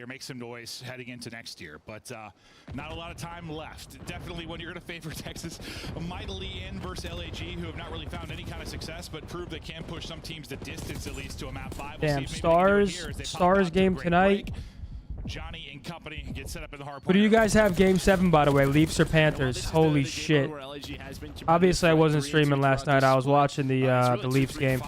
here, make some noise heading into next year. But not a lot of time left. Definitely when you're going to favor Texas mightily in versus LAG, who have not really found any kind of success, but prove they can push some teams the distance at least to a map 5. We'll Damn, Stars game tonight. Johnny and company get set up in the hard. Who do you guys have game 7, by the way? Leafs or Panthers? Holy shit. Obviously, I wasn't streaming last night. I was watching the Leafs game.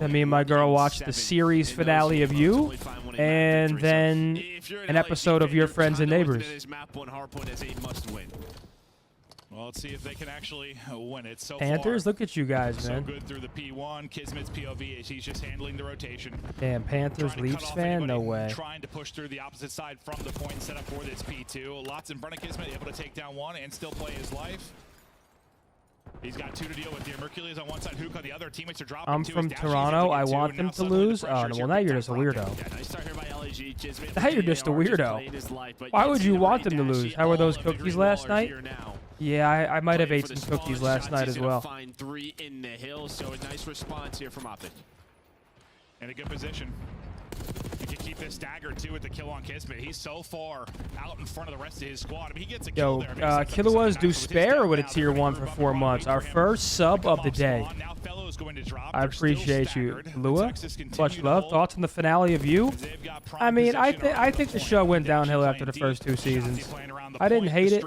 And me and my girl watched the series finale of You, and then an episode of Your Friends and Neighbors. Well, let's see if they can actually win it. So Panthers, look at you guys, so man. good through the P1. Kismet's POV as he's just handling the rotation. Damn, Panthers, Leafs fan? No way. Trying to push through the opposite side from the point set up for this P2. Lots in front of Kismet, able to take down one and still play his life. He's got 2 to deal with here. Mercury's on one side, Hook on the other. Teammates are dropping. I'm from Toronto. I want them to lose. Oh, well, now you're just a weirdo. Now you're just a weirdo. Why would you want them to lose? How were those cookies last night? Yeah, I might have ate some cookies last night as well. Find 3 in the hill, so a nice response here from OpTic. In a good position. He can keep this dagger too with the kill on Kismet. He's so far out in front of the rest of his squad. I mean, he gets a kill there. Kilowas do spare with a tier 1 for 4 months. Our first sub of the day. I appreciate you, Lua. Much love. Thoughts on the finale of You? I mean, I think the show went downhill after the first 2 seasons. I didn't hate it,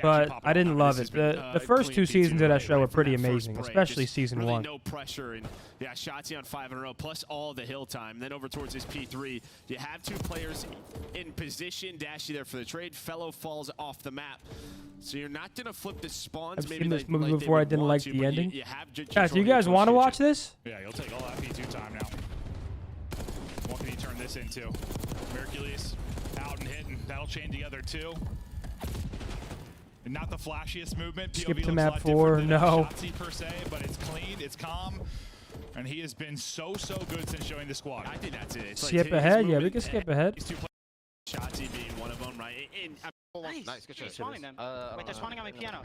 but I didn't love it. The first 2 seasons of that show were pretty amazing, especially season 1. No pressure, and yeah, Shotzi on 5 in a row, plus all the hill time. Then over towards his P3, you have 2 players in position. Dashy there for the trade. Fellow falls off the map, so you're not gonna flip the spawns. I've seen this movie before. I didn't like the ending. Guys, do you guys want to watch this? Yeah, you'll take all that P2 time now. What can he turn this into? Mercules out and hitting. That'll chain together too. And not the flashiest movement. Skip POV to map 4. No. No. Per se, but it's clean. It's calm. And he has been so good since joining the squad. I think that's it. It's skip like ahead? Yeah, we can skip ahead. Shotzi being one of them, right? Nice, good shot. Spawning them. Wait, they're spawning on my piano.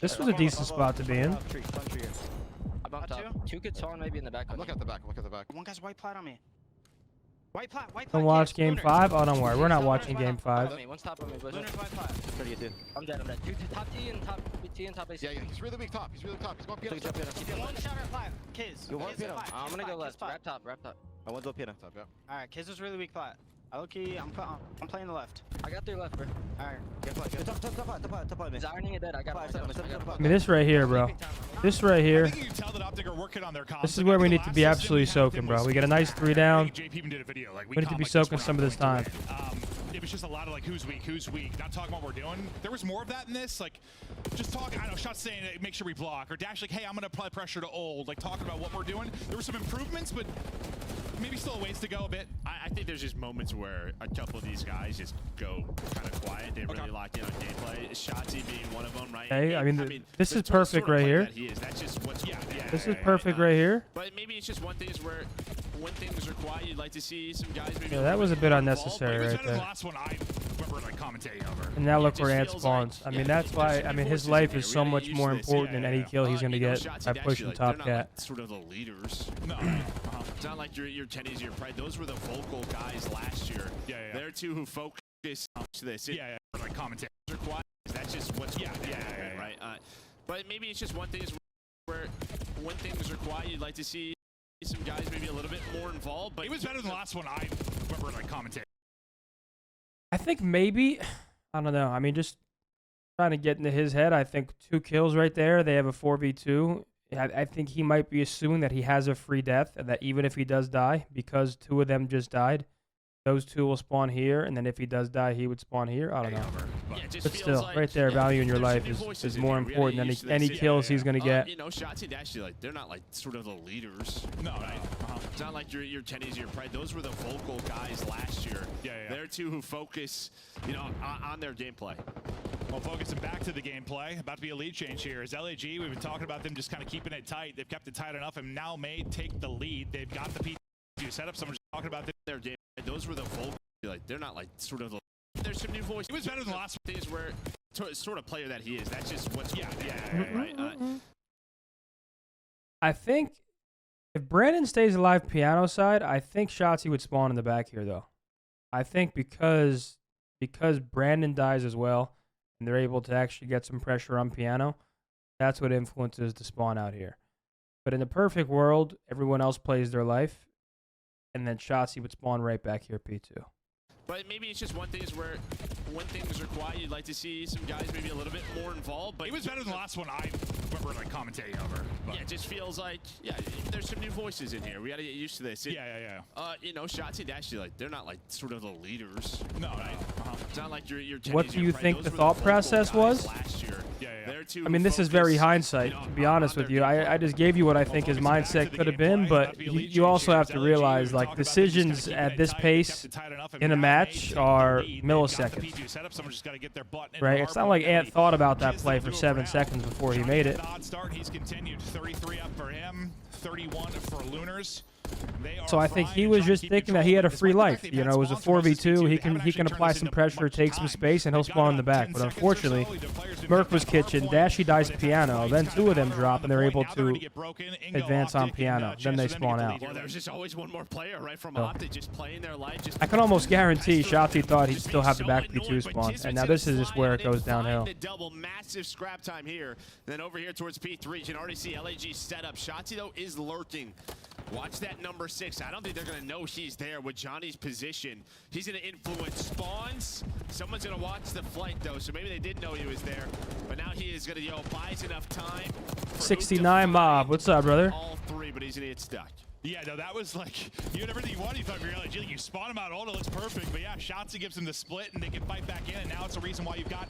This was a decent spot to be in. I bumped up. 2 could spawn maybe in the back. Look at the back, look at the back. One guy's white plat on me. White plat. Don't watch game 5? Oh, don't worry. We're not watching game 5. One's top of me, Luna's white plat. I'm dead. 2 top T and top T and top AC. Yeah, he's really weak top. He's going piano. One shot at plat. Kiz. I'm gonna go left. Wrap top. I want to go piano top, yeah. Alright, Kiz was really weak plat. I'm playing the left. I got 3 left, bro. Alright. He's ironing it dead. I got I mean, this right here, bro. This right here. This is where we need to be absolutely soaking, bro. We get a nice 3 down. We need to be soaking some of this time. It was just a lot of like, who's weak, not talking about what we're doing. There was more of that in this, like, just talking, I don't know, shots saying, make sure we block, or Dash like, hey, I'm gonna apply pressure to old, like talking about what we're doing. There were some improvements, but maybe still a ways to go a bit. I think there's just moments where a couple of these guys just go kind of quiet. They really lock in on gameplay. Shotzi being one of them, right? Hey, I mean, this is perfect right here. That's just what's This is perfect right here. But maybe it's just one thing is where when things are quiet, you'd like to see some guys maybe. Yeah, that was a bit unnecessary right there. One I remember like commentating over. And now look where Ant spawns. I mean, that's why. I mean, his life is so much more important than any kill he's gonna get by pushing top cat. Sort of the leaders. No, it's not like your Tennies, your Pride. Those were the vocal guys last year. They're 2 who focus on this. Like commentating. That's just what's right. But maybe it's just one thing is where when things are quiet, you'd like to see some guys maybe a little bit more involved. But it was better than the last one I remember like commentating. I think maybe, I don't know. I mean, just trying to get into his head. I think 2 kills right there. They have a 4v2. I think he might be assuming that he has a free death, and that even if he does die, because 2 of them just died, those 2 will spawn here, and then if he does die, he would spawn here. I don't know. But still, right there, value in your life is more important than any kills he's going to get. You know, Shotzi and Ashley, like, they're not like sort of the leaders. No, right? It's not like your Tennies, your Pride. Those were the vocal guys last year. They're 2 who focus, you know, on their gameplay. Well, focusing back to the gameplay, about to be a lead change here. Is LAG, we've been talking about them just kind of keeping it tight. They've kept it tight enough and now may take the lead. They've got the P2 setup. Someone's talking about their game. Those were the vocal, like, they're not like sort of the. There's some new voices. It was better than the last thing is where sort of player that he is. That's just what's right. I think If Brandon stays alive piano side, I think Shotzi would spawn in the back here, though. I think because Brandon dies as well, and they're able to actually get some pressure on piano, that's what influences the spawn out here. But in the perfect world, everyone else plays their life, and then Shotzi would spawn right back here, P2. But maybe it's just one thing is where when things are quiet, you'd like to see some guys maybe a little bit more involved. But He was better than the last one I remember like commentating over. But. yeah, it just feels like, yeah, there's some new voices in here. We got to get used to this. Yeah. You know, Shotzi and Dashy, like, they're not like sort of the leaders. No, right? no. It's not like you're What do you think those the were thought vocal process guys was? last year. Yeah. They're two I mean, who this is very focus, hindsight, you know, to be honest on with their you. gameplay. I just gave you what I think his mindset could have been, but you also have to realize, like, decisions at this pace in a match are milliseconds. Right? It's not like Ant thought about that play for 7 seconds before he made it. He's continued 33 up for him, 31 for Lunars. So I think he was just thinking that he had a free life. You know, it was a 4v2. He can apply some pressure, take some space, and he'll spawn in the back. But unfortunately, Merc was kitchen, Dashy dies piano, then 2 of them drop, and they're able to advance on piano. Then they spawn out. Well, there's just always one more player, right, from OpTic just playing their life. I can almost guarantee Shotzi thought he'd still have the back P2 spawn, and now this is just where it goes downhill. Double massive scrap time here. Then over here towards P3, you can already see LAG set up. Shotzi, though, is lurking. Watch that number 6. I don't think they're going to know he's there with Johnny's position. He's going to influence spawns. Someone's going to watch the flight, though, so maybe they didn't know he was there. But now he is going to, buys enough time. 69 Mob. What's up, brother? All 3, but he's going to get stuck. Yeah, no, that was like, you had everything you wanted. You thought you were like, you spawn him out, it looks perfect. But yeah, Shotzi gives him the split, and they can fight back in. And now it's the reason why you've got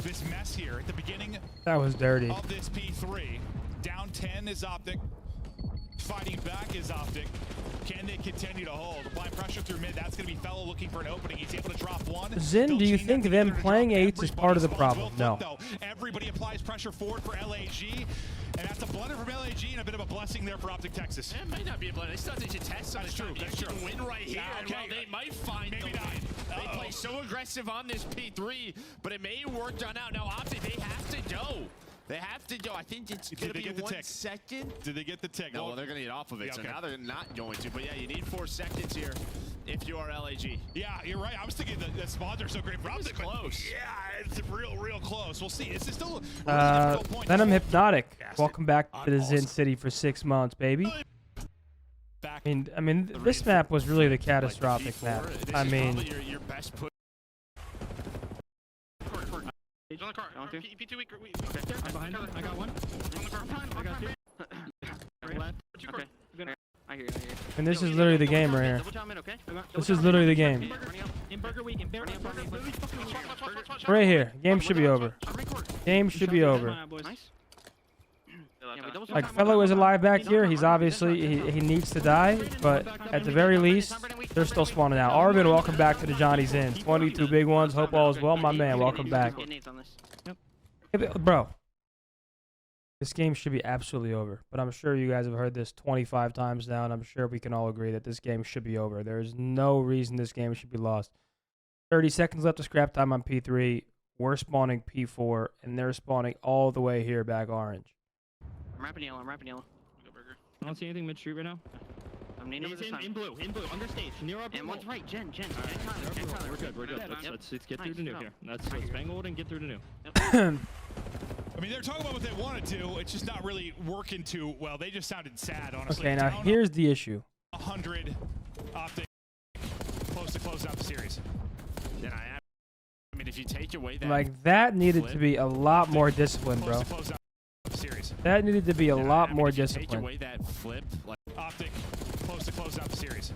this mess here. At the beginning That was dirty. of this P3, down 10 is OpTic. Fighting back is OpTic. Can they continue to hold? Applying pressure through mid. That's going to be Fellow looking for an opening. He's able to drop one. Zin, do you think them playing 8s is part of the problem? No. Everybody applies pressure forward for LAG. And that's a blunder from LAG and a bit of a blessing there for OpTic Texas. It might not be a blunder. They still have to test on That's true. That's you true. can win right here. Yeah, And okay. well, they might find Maybe the not. win. They play so aggressive on this P3, but it may work on out. Now, OpTic, they have to go. They have to go. I think it's going to be 1 second. Did they get the tick? No, well, they're going to get off of it. Yeah, okay. So now they're not going to. But yeah, you need 4 seconds here if you are LAG. Yeah, you're right. I was thinking the spawns are so great for OpTic. Close. Yeah, it's real close. We'll see. It's still a really difficult point. Venom Hypnotic. Yes. Welcome back to the Zin Awesome. City for 6 months, baby. Back. I mean, this map was really the catastrophic map. This I is mean, probably your best put. He's on the car. P2 weak. Okay. I'm behind him. I got one. On the car. I got 2. Left. Okay. I hear you. and this is literally the game right here. Double time in, okay? This is literally the game. Running out. In burger week. In burger week. Right here. Game should be over. Game should be over. Nice. Yeah, we double Like, time. Fellow is alive back here. He's obviously, he needs to die, but at the very least, they're still spawning out. Arvin, welcome back to the Johnny's Inn. 22 big ones. Hope all is well, my man. Welcome back. Get nades on this. Bro, this game should be absolutely over. But I'm sure you guys have heard this 25 times now, and I'm sure we can all agree that this game should be over. There is no reason this game should be lost. 30 seconds left of scrap time on P3. We're spawning P4, and they're spawning all the way here back orange. I'm rapping yellow. I don't see anything mid street right now. I'm needing He's this time. in blue, under stage, near our blue. And one's right. Jen. Alright, we're good. Yep. Let's get through Nice, to new good here. Let's bang hold and get through to new. I mean, they're talking about what they want to do. It's just not really working too well. They just sounded sad, honestly. Okay, now Down here's the issue. 100 OpTic close to close out the series. Then I mean, if you take away that, Like, that needed to be a lot more discipline, bro. Close to close out the series. That needed to be a lot more if you discipline. Take away that flip, like OpTic close to close out the series.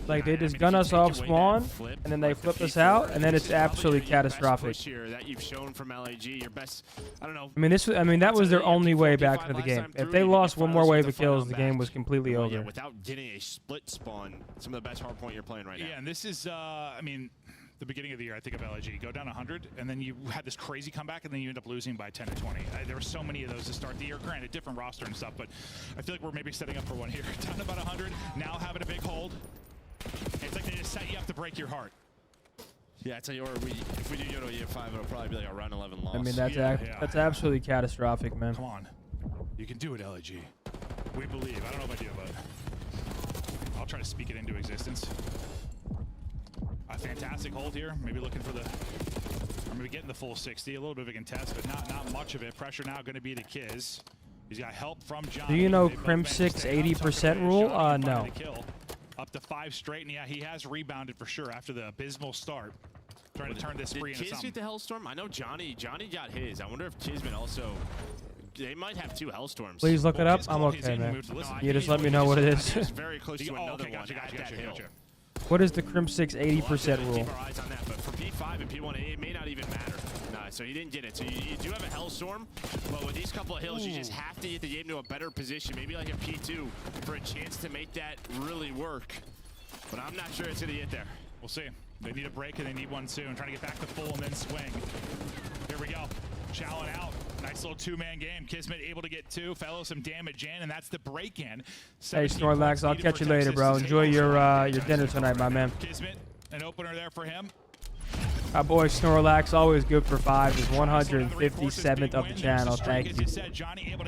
Like, they I just mean, gun if you us take off away that spawn, flip, and then they like the flip us P4, out, and then this it's is probably absolutely your best catastrophic. push here that you've shown from LAG, your best. I don't know. I mean, that was their only way back into the 45 game. last If time they through, lost you one can more finally wave set of kills, the final game back. was completely Well, over. yeah, without getting a split spawn, some of the best hardpoint you're playing right now. Yeah, and this is, I mean, the beginning of the year, I think of LAG. Go down 100, and then you had this crazy comeback, and then you end up losing by 10 to 20. There were so many of those to start the year. Granted, different roster and stuff, but I feel like we're maybe setting up for one here. Down about 100, now having a big hold. It's like they just set you up to break your heart. Yeah, I tell you, if we do go to year 5, it'll probably be like a round 11 loss. I mean, Yeah. that's absolutely catastrophic, man. Come on. You can do it, LAG. We believe. I don't know if I do, but I'll try to speak it into existence. A fantastic hold here. Maybe looking for the... Or maybe getting the full 60. A little bit of a contest, but not much of it. Pressure now going to be to Kiz. He's got help from John. Do you know Crimsix 80% rule? No. Up to 5 straight, and yeah, he has rebounded for sure after the abysmal start. Trying to turn this spree into Kiz something. beat the Hellstorm? I know Johnny got his. I wonder if Kismet also... They might have 2 Hellstorms. Please look it up. I'm okay, man. You just let me know what it is. It's very close to another one at that hill. What is the Crimsix 80% rule? Keep our eyes on that, but for P5 and P1, it may not even matter. Nah, so you didn't get it. So you do have a Hellstorm, but with these couple of hills, you just have to get the game to a better position, maybe like a P2, for a chance to make that really work. But I'm not sure it's going to get there. We'll see. They need a break and they need one soon. Trying to get back to full and then swing. Here we go. Challenge out. Nice little 2-man game. Kismet able to get 2. Fellow some damage in, and that's the break-in. Hey, Snorlax, I'll catch you later, bro. Enjoy your dinner tonight, my man. Kismet, an opener there for him. Our boy Snorlax, always good for 5, is 157th of the channel. Thank you.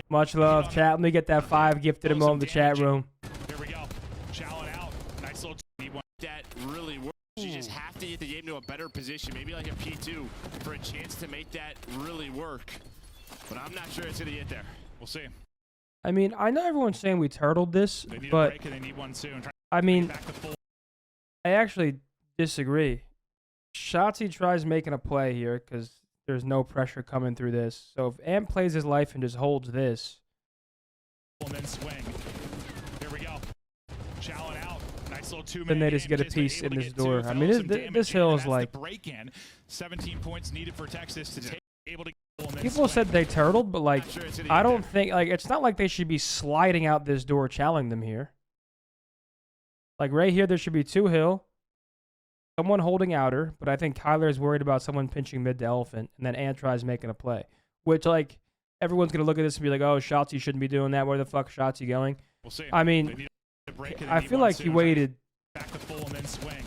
Much love, chat. Let me get that 5 gifted him on the chat room. Here we go. Challenge out. Nice little That really works. You just have to get the game to a better position, maybe like a P2, for a chance to make that really work. But I'm not sure it's going to get there. We'll see. I mean, I know everyone's saying we turtled this, They need a but break and they need one soon. I mean, Back to full. I actually disagree. Shotzi tries making a play here because there's no pressure coming through this. So if Ant plays his life and just holds this, And then swing. Here we go. Challenge out. Nice little 2-man then they just game. get a Kismet piece able in to this get 2. door. I Fellow mean, some this damage hill in, is and like... that's the break-in. 17 points needed for Texas to take. Able to People said they turtled, but like, I don't think, like, it's not like they should be sliding out this door, challenging them here. Like, right here, there should be 2 hill, someone holding outer, but I think Kyler is worried about someone pinching mid to elephant, and then Ant tries making a play. Which, like, everyone's going to look at this and be like, oh, Shotzi shouldn't be doing that. Where the fuck is Shotzi going? We'll see. I mean, I feel like he waited, Back to full and then swing.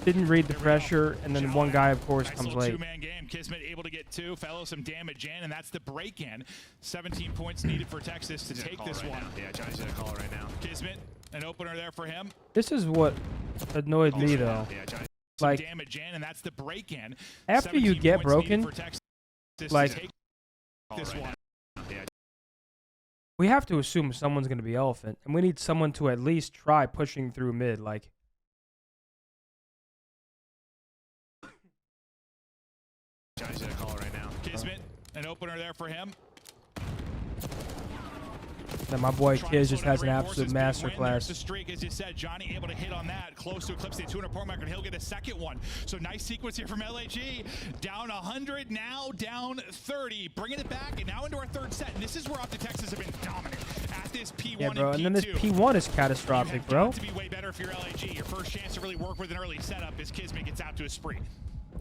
didn't read the pressure, and then one guy, of course, Nice comes little late. 2-man game. Kismet able to get 2. Fellow some damage in, and that's the break-in. 17 points needed for Texas to take this one. Yeah, Johnny's going to call it right now. Kismet, an opener there for him. This is what annoyed me, though. Yeah, Johnny. Like, Damage in, and that's the break-in. after you 17 get points needed broken, for Texas to like, take this one. we have to assume someone's going to be elephant, and we need someone to at least try pushing through mid. Like, Johnny's going to call it right now. Kismet, an opener there for him. then my boy Trying to Kiz slow just down has an Ray absolute Morris's big win. There's the masterclass. streak, as you said. Johnny able to hit on that, close to eclipse the 200 point mark, and he'll get a second one. So nice sequence here from LAG. Down 100, now down 30. Bringing it back, and now into our 3rd set. And this is where OpTic's have been dominant at this P1 Yeah, bro, and then and this P2. P1 is You catastrophic, have bro. got to be way better if you're LAG. Your first chance to really work with an early setup as Kismet gets out to a spree.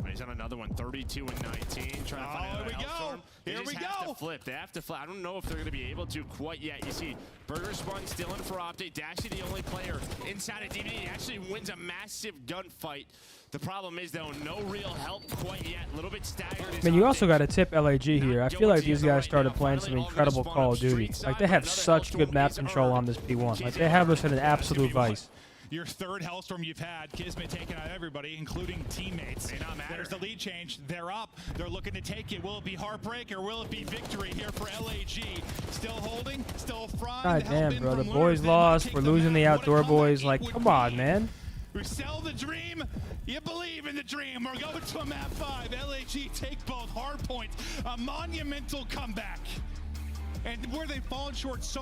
He's on another one, 32 and 19. Trying to find Here another we go. Hellstorm. They Here just we have go. to flip. They have to flip. I don't know if they're going to be able to quite yet. You see, Burger Spun still in for OpTic. Dashy, the only player inside of DVD. He actually wins a massive gunfight. The problem is, though, no real help quite yet. A little bit staggered. I mean, you also got to tip LAG here. I feel like these guys started playing some incredible Call of Duty. Like, they have such good map control on this P1. Like, they have us in an absolute vice. Your 3rd Hellstorm you've had. Kismet taking out everybody, including teammates. There's the lead change. They're up. They're looking to take it. Will it be heartbreak or will it be victory here for LAG? Still holding, still frying. God damn, bro. The boys lost. We're losing the outdoor boys. Like, come on, man. We sell the dream. You believe in the dream. We're going to a map 5. LAG take both hard points. A monumental comeback. And where they've fallen short so